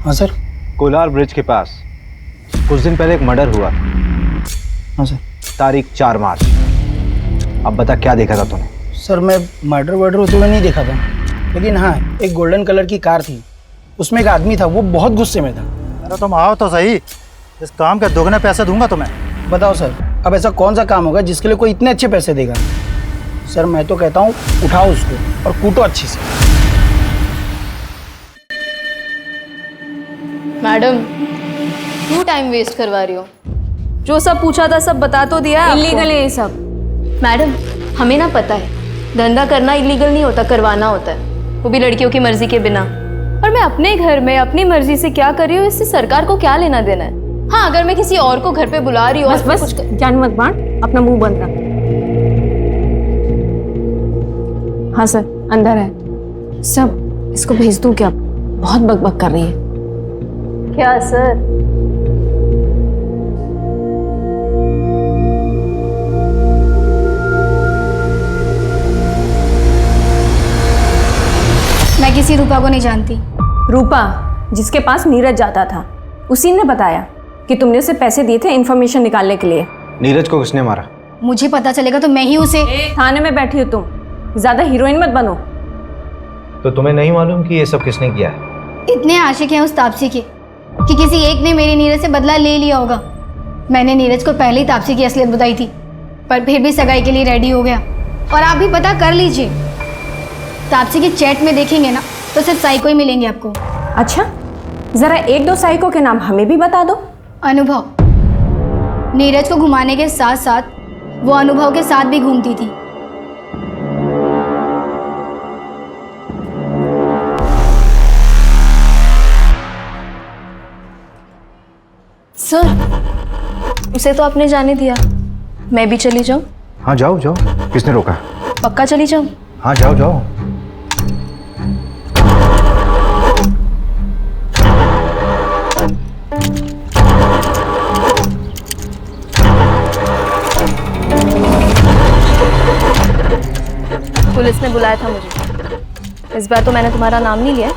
Speaker 12: हाँ सर।
Speaker 3: कोलार ब्रिज के पास कुछ दिन पहले एक मर्डर हुआ।
Speaker 12: हाँ सर।
Speaker 3: तारीख 4 मार्च। अब बता क्या देखा था तूने?
Speaker 12: सर मैं मर्डर वर्डर होते हुए नहीं देखा था, लेकिन हाँ एक गोल्डन कलर की कार थी, उसमें एक आदमी था, वो बहुत गुस्से में था।
Speaker 9: अरे तुम आओ तो सही, इस काम के दोगुने पैसे दूंगा तुम्हें।
Speaker 12: बताओ सर, अब ऐसा कौन सा काम होगा जिसके लिए कोई इतने अच्छे पैसे देगा? सर मैं तो कहता हूँ उठाओ उसको और कूटो अच्छी से।
Speaker 15: मैडम क्यों टाइम वेस्ट करवा रही हो? जो सब पूछा था सब बता तो दिया है।
Speaker 5: इलीगल है ये सब।
Speaker 15: मैडम हमें ना पता है, धंधा करना इलीगल नहीं होता, करवाना होता है, वो भी लड़कियों की मर्जी के बिना। और मैं अपने घर में अपनी मर्जी से क्या कर रही हूँ, इससे सरकार को क्या लेना देना है? हाँ अगर मैं किसी और को घर पे बुला रही हूँ।
Speaker 5: बस जान मत बांट, अपना मुंह बंद रख। हाँ सर अंदर है सब, इसको भेज दूं क्या? बहुत बकबक कर रही है।
Speaker 15: क्या सर?
Speaker 10: मैं किसी रूपा को नहीं जानती।
Speaker 5: रूपा जिसके पास नीरज जाता था, उसी ने बताया कि तुमने उसे पैसे दिए थे इन्फॉर्मेशन निकालने के लिए।
Speaker 3: नीरज को किसने मारा?
Speaker 10: मुझे पता चलेगा तो मैं ही उसे।
Speaker 5: थाने में बैठी हो तुम, ज्यादा हीरोइन मत बनो।
Speaker 3: तो तुम्हें नहीं मालूम कि ये सब किसने किया है?
Speaker 10: इतने आशिक हैं उस तापसी के कि किसी एक ने मेरे नीरज से बदला ले लिया होगा। मैंने नीरज को पहले ही तापसी की असलियत बताई थी, पर फिर भी सगाई के लिए रेडी हो गया। और आप भी पता कर लीजिए, तापसी की चैट में देखेंगे ना तो सिर्फ साइको ही मिलेंगे आपको।
Speaker 5: अच्छा जरा 1-2 साइको के नाम हमें भी बता दो।
Speaker 10: अनुभव, नीरज को घुमाने के साथ साथ वो अनुभव के साथ भी घूमती थी।
Speaker 15: सर उसे तो आपने जाने दिया, मैं भी चली जाऊं?
Speaker 3: हाँ जाओ जाओ, किसने रोका?
Speaker 15: पक्का चली जाऊं?
Speaker 3: हाँ जाओ जाओ।
Speaker 15: पुलिस ने बुलाया था मुझे। इस बार तो मैंने तुम्हारा नाम नहीं लिया,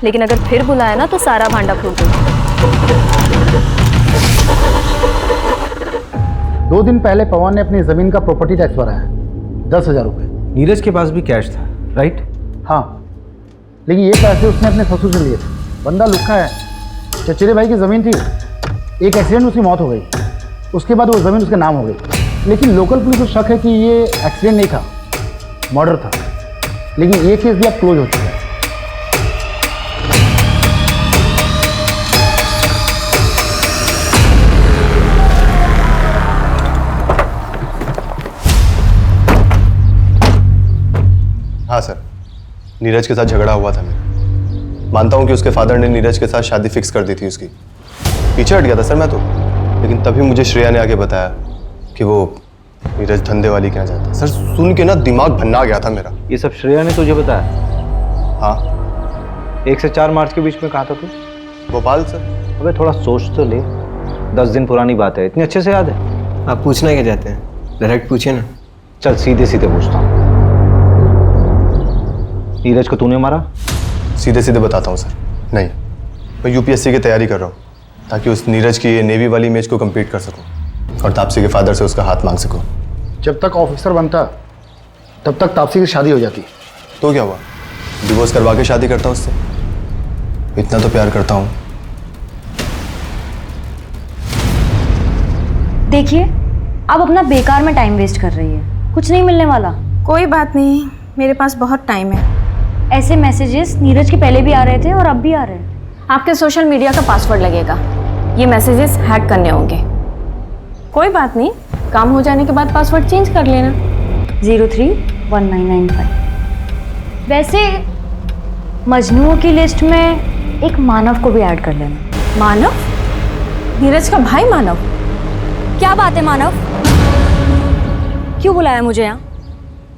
Speaker 15: लेकिन अगर फिर बुलाया ना तो सारा भांडा फोड़ दूंगी।
Speaker 4: 2 दिन पहले पवन ने अपनी जमीन का प्रॉपर्टी टैक्स भरा है, 10,000 रुपये।
Speaker 3: नीरज के पास भी कैश था, राइट?
Speaker 4: हाँ, लेकिन ये पैसे उसने अपने ससुर से लिए थे। बंदा लुक्खा है। चचेरे भाई की ज़मीन थी, एक एक्सीडेंट में उसकी मौत हो गई, उसके बाद वो ज़मीन उसके नाम हो गई। लेकिन लोकल पुलिस को शक है कि ये एक्सीडेंट नहीं था, मर्डर था। लेकिन ये केस भी अब क्लोज हो चुका है।
Speaker 18: हाँ सर, नीरज के साथ झगड़ा हुआ था मेरा। मानता हूँ कि उसके फादर ने नीरज के साथ शादी फिक्स कर दी थी उसकी। पीछे हट गया था सर मैं तो, लेकिन तभी मुझे श्रेया ने आके बताया कि वो नीरज धंधे वाली क्या जाता है। सर सुन के ना दिमाग भन्ना गया था मेरा।
Speaker 3: ये सब श्रेया ने तुझे बताया?
Speaker 18: हाँ।
Speaker 3: 1 से 4 मार्च के बीच में कहा था तू?
Speaker 18: भोपाल सर।
Speaker 3: अबे थोड़ा सोच तो ले, 10 दिन पुरानी बात है, इतनी अच्छे से याद है?
Speaker 1: आप पूछना क्या चाहते हैं, डायरेक्ट पूछिए ना।
Speaker 3: चल सीधे सीधे पूछता हूँ, नीरज को तूने मारा?
Speaker 18: सीधे सीधे बताता हूँ सर, नहीं। मैं यूपीएससी की तैयारी कर रहा हूँ ताकि उस नीरज की नेवी वाली इमेज को कंप्लीट कर सकूँ और तापसी के फादर से उसका हाथ मांग सकूँ।
Speaker 4: जब तक ऑफिसर बनता तब तक तापसी की शादी हो जाती।
Speaker 18: तो क्या हुआ, डिवोर्स करवा के शादी करता उससे? इतना तो प्यार करता हूँ।
Speaker 2: देखिए आप अपना बेकार में टाइम वेस्ट कर रही है, कुछ नहीं मिलने वाला।
Speaker 5: कोई बात नहीं, मेरे पास बहुत टाइम है।
Speaker 2: ऐसे मैसेजेस नीरज के पहले भी आ रहे थे और अब भी आ रहे हैं।
Speaker 5: आपके सोशल मीडिया का पासवर्ड लगेगा, ये मैसेजेस हैक करने होंगे। कोई बात नहीं, काम हो जाने के बाद पासवर्ड चेंज कर लेना।
Speaker 2: 031995। वैसे मजनुओं की लिस्ट में एक मानव को भी ऐड कर लेना।
Speaker 5: मानव? नीरज का भाई मानव?
Speaker 16: क्या बात है मानव, क्यों बुलाया मुझे यहाँ?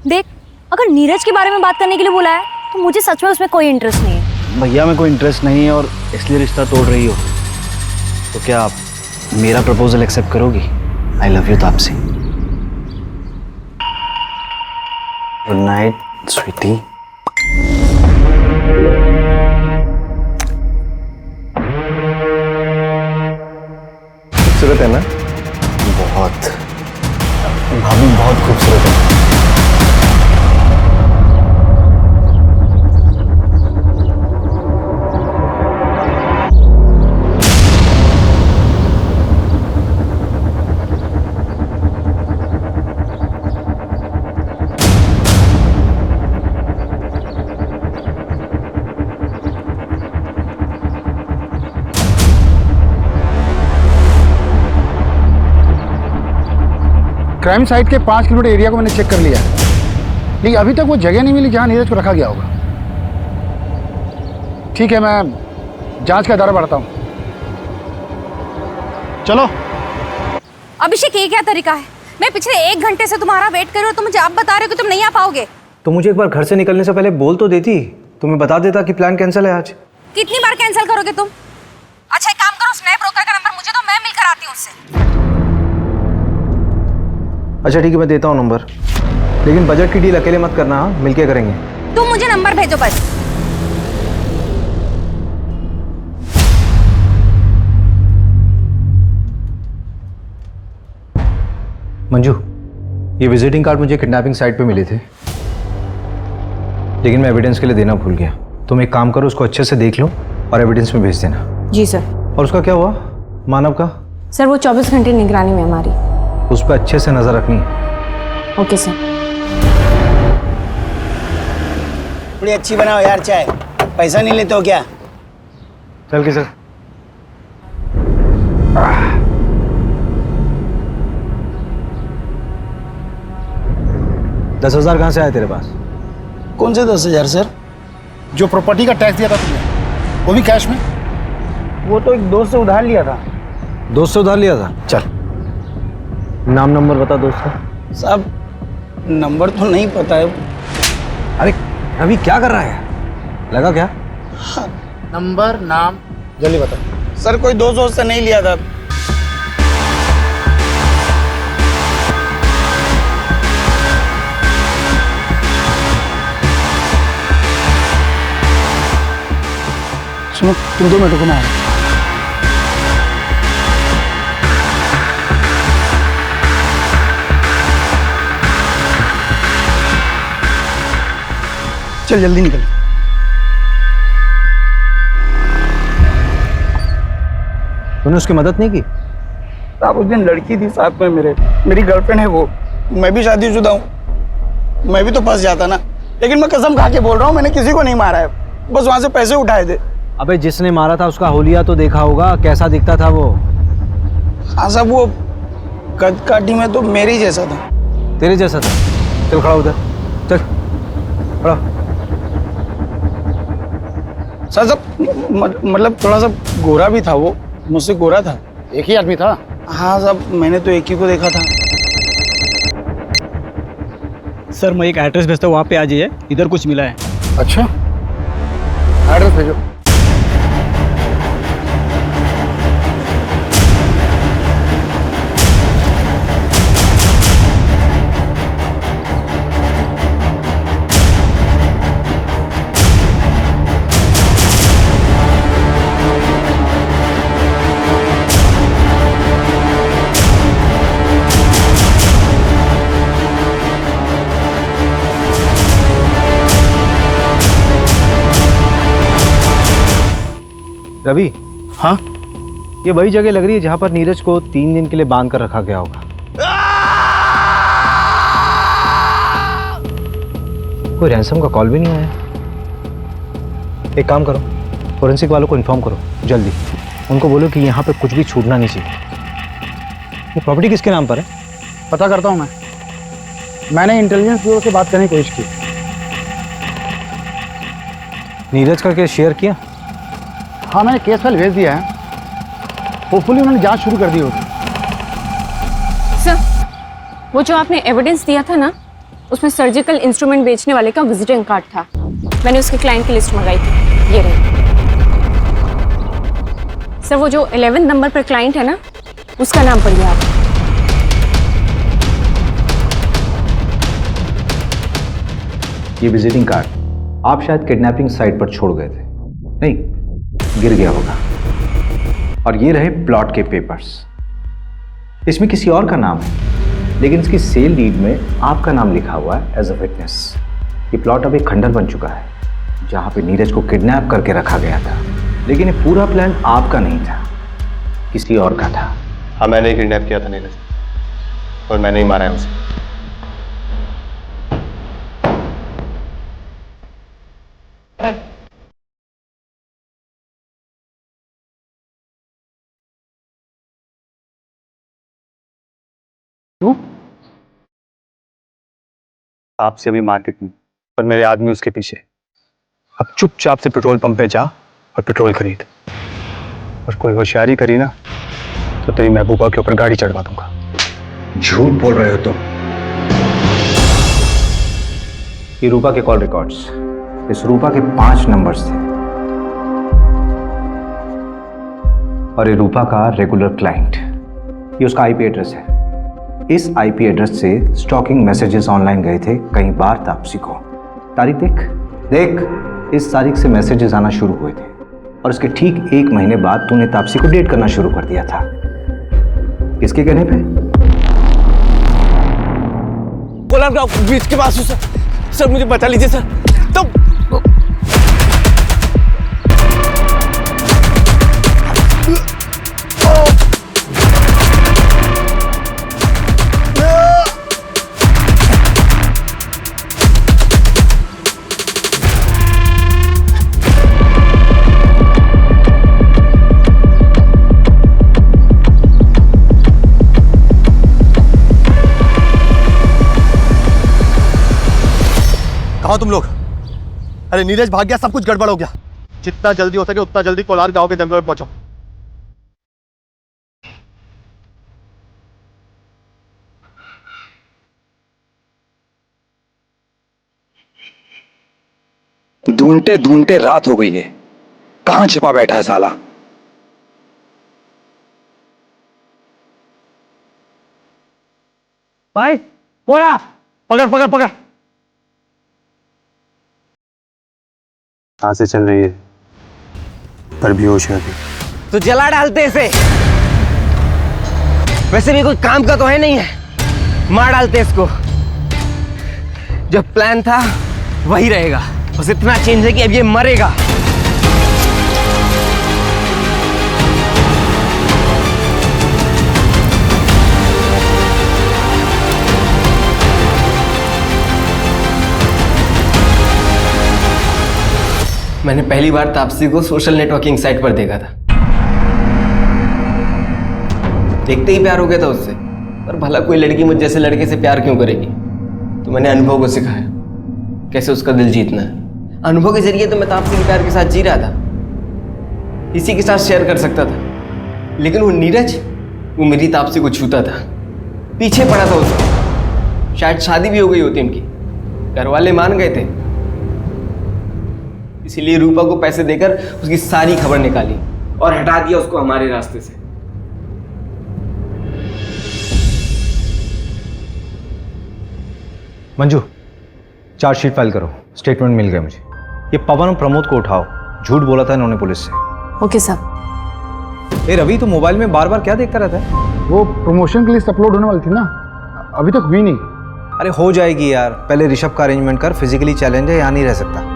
Speaker 16: देख, अगर नीरज के बारे में बात करने के लिए बुलाया तो मुझे सच में उसमें कोई इंटरेस्ट नहीं है।
Speaker 17: भैया में कोई इंटरेस्ट नहीं है और इसलिए रिश्ता तोड़ रही हो, तो क्या आप मेरा प्रपोजल एक्सेप्ट करोगी? I love you Taapsee. Good night sweetie.
Speaker 1: खूबसूरत है ना?
Speaker 17: बहुत। भाभी बहुत खूबसूरत है।
Speaker 4: क्राइम साइट के 5 किलोमीटर एरिया को मैंने चेक कर लिया है, लेकिन अभी तक वो जगह नहीं मिली जहां नीरज को रखा गया होगा। ठीक है, मैं जांच का दायरा बढ़ाता हूं। चलो।
Speaker 16: अभिषेक, ये क्या तरीका है? मैं पिछले 1 घंटे से तुम्हारा वेट कर रही हूँ, तुम मुझे अब बता रहे हो कि तुम नहीं आ पाओगे।
Speaker 3: तो मुझे एक बार घर से निकलने से पहले बोल तो देती, तुम्हें बता देता कि प्लान कैंसिल है आज।
Speaker 16: कितनी बार कैंसिल करोगे तुम? अच्छा एक काम करो, स्नैप ब्रोकर का नंबर मुझे दो, मैं मिलकर आती हूँ उससे।
Speaker 3: अच्छा ठीक है, मैं देता हूँ नंबर, लेकिन बजट की डील अकेले मत करना, हाँ? मिलके करेंगे।
Speaker 16: तुम मुझे नंबर भेजो बस।
Speaker 3: मंजू, ये विजिटिंग कार्ड मुझे किडनैपिंग साइट पे मिले थे, लेकिन मैं एविडेंस के लिए देना भूल गया। तुम एक काम करो, उसको अच्छे से देख लो और एविडेंस में भेज देना।
Speaker 5: जी सर।
Speaker 3: और उसका क्या हुआ, मानव का?
Speaker 5: सर वो 24 घंटे निगरानी में हमारी।
Speaker 3: उस पर अच्छे से नजर रखनी है।
Speaker 5: Okay sir.
Speaker 12: थोड़ी अच्छी बनाओ यार चाय, पैसा नहीं लेते हो क्या?
Speaker 3: चल के सर। 10,000 कहाँ से आए तेरे पास?
Speaker 12: कौन से 10,000 सर?
Speaker 4: जो प्रॉपर्टी का टैक्स दिया था तुमने, वो भी कैश में?
Speaker 12: वो तो एक दोस्त से उधार लिया था।
Speaker 3: दोस्त से उधार लिया था? चल नाम नंबर बता दोस्त का।
Speaker 12: साहब नंबर तो नहीं पता है।
Speaker 3: अरे अभी क्या कर रहा है, लगा क्या?
Speaker 4: नंबर नाम जल्दी बता।
Speaker 12: सर कोई दोस्त से नहीं लिया था।
Speaker 4: सुनो, तुम 2 मिनट को मैं आ रहा हूं। चल जल्दी निकल।
Speaker 3: तूने उसकी मदद नहीं की?
Speaker 12: साहब उस दिन लड़की थी साथ में मेरी गर्लफ्रेंड है वो, मैं भी शादीशुदा हूँ, मैं भी तो फंस जाता ना। लेकिन मैं कसम खा के बोल रहा हूँ, मैंने किसी को नहीं मारा है, बस वहां से पैसे उठाए थे।
Speaker 3: अबे जिसने मारा था उसका होलिया तो देखा होगा, कैसा दिखता था वो?
Speaker 12: हाँ साहब, वो कद काठी में तो मेरे जैसा था।
Speaker 3: तेरे जैसा था? चल खड़ा उधर, चल खड़ा।
Speaker 12: सर मतलब थोड़ा सा गोरा भी था वो, मुझसे गोरा था।
Speaker 4: एक ही आदमी था?
Speaker 12: हाँ साहब, मैंने तो एक ही को देखा था।
Speaker 13: सर मैं एक एड्रेस भेजता हूँ, वहाँ पे आ जाइए, इधर कुछ मिला है।
Speaker 4: अच्छा, एड्रेस भेजो।
Speaker 3: रवि।
Speaker 12: हाँ?
Speaker 3: ये वही जगह लग रही है जहां पर नीरज को 3 दिन के लिए बांध कर रखा गया होगा। कोई रैंसम का कॉल भी नहीं आया। एक काम करो, फोरेंसिक वालों को इन्फॉर्म करो जल्दी। उनको बोलो कि यहाँ पे कुछ भी छूटना नहीं चाहिए। ये प्रॉपर्टी किसके नाम पर है?
Speaker 4: पता करता हूँ मैंने इंटेलिजेंस ब्यूरो से बात करने की कोशिश की।
Speaker 3: नीरज का केस शेयर किया?
Speaker 4: हाँ, मैंने केस फाइल भेज दिया है। होपफुली उन्होंने जांच शुरू कर दी होगी।
Speaker 5: सर, वो जो आपने एविडेंस दिया था ना, उसमें सर्जिकल इंस्ट्रूमेंट बेचने वाले का विजिटिंग कार्ड था। मैंने उसके क्लाइंट की लिस्ट मंगाई थी, ये रही। सर, वो जो 11 नंबर पर क्लाइंट है ना, उसका नाम पढ़िए आप।
Speaker 3: ये विजिटिंग कार्ड आप शायद किडनैपिंग साइट पर छोड़ गए थे, नहीं गिर गया होगा। और ये रहे प्लॉट के पेपर्स। इसमें किसी और का नाम है, लेकिन इसकी सेल डीड में आपका नाम लिखा हुआ है एज अ विटनेस। ये प्लॉट अब एक खंडर बन चुका है, जहां पे नीरज को किडनैप करके रखा गया था। लेकिन ये पूरा प्लान आपका नहीं था, किसी और का था।
Speaker 18: हाँ, मैंने ही किडनैप किया था नीरज, और मैंने ही मारा है उसे। आपसे अभी मार्केट में, पर मेरे आदमी उसके पीछे। अब चुपचाप से पेट्रोल पंप पे जा और पेट्रोल खरीद, और कोई होशियारी करी ना तो तेरी महबूबा के ऊपर गाड़ी चढ़वा दूंगा।
Speaker 3: झूठ बोल रहे हो तुम। ये रूपा के कॉल रिकॉर्ड्स, इस रूपा के 5 नंबर्स थे, और ये रूपा का रेगुलर क्लाइंट। ये उसका आईपी एड्रेस है। इस आईपी एड्रेस से स्टॉकिंग मैसेजेस ऑनलाइन गए थे कई बार तापसी को। तारीख देख, इस तारीख से मैसेजेस आना शुरू हुए थे, और इसके ठीक 1 महीने बाद तूने तापसी को डेट करना शुरू कर दिया था। किसके कहने पे?
Speaker 14: कोलार गांव बीच के पास हूँ सर, मुझे बता लीजिए सर। तो
Speaker 18: कहाँ तुम लोग? अरे नीरज भाग गया, सब कुछ गड़बड़ हो गया। जितना जल्दी हो सके उतना जल्दी कोलार गांव के जंगल में पहुंचो।
Speaker 20: ढूंढते ढूंढते रात हो गई है, कहां छिपा बैठा है साला?
Speaker 14: भाई बोला, पकड़ पकड़ पकड़।
Speaker 18: कहां से चल रही है? पर भी होश है।
Speaker 14: तो जला डालते इसे। वैसे भी कोई काम का तो है नहीं है, मार डालते इसको। जो प्लान था वही रहेगा, बस इतना चेंज है कि अब ये मरेगा। मैंने पहली बार तापसी को सोशल नेटवर्किंग साइट पर देखा था। देखते ही प्यार हो गया था उससे। पर भला कोई लड़की मुझ जैसे लड़के से प्यार क्यों करेगी? तो मैंने अनुभव को सिखाया कैसे उसका दिल जीतना है। अनुभव के जरिए तो मैं तापसी के प्यार के साथ जी रहा था, इसी के साथ शेयर कर सकता था। लेकिन वो नीरज, वो मेरी तापसी को छूता था, पीछे पड़ा था उसका। शायद शादी भी हो गई होती उनकी, घर वाले मान गए थे। इसीलिए रूपा को पैसे देकर उसकी सारी खबर निकाली और हटा दिया उसको हमारे रास्ते से।
Speaker 3: मंजू, चार्जशीट फाइल करो। स्टेटमेंट मिल गया मुझे। ये पवन और प्रमोद को उठाओ, झूठ बोला था इन्होंने पुलिस से।
Speaker 5: ओके साहब।
Speaker 3: ए रवि, तो मोबाइल में बार बार क्या देखता रहता है?
Speaker 4: वो प्रमोशन की लिस्ट अपलोड होने वाली थी ना, अभी तक हुई नहीं।
Speaker 3: अरे हो जाएगी यार, पहले ऋषभ का अरेंजमेंट कर। फिजिकली चैलेंज है, यहाँ नहीं रह सकता।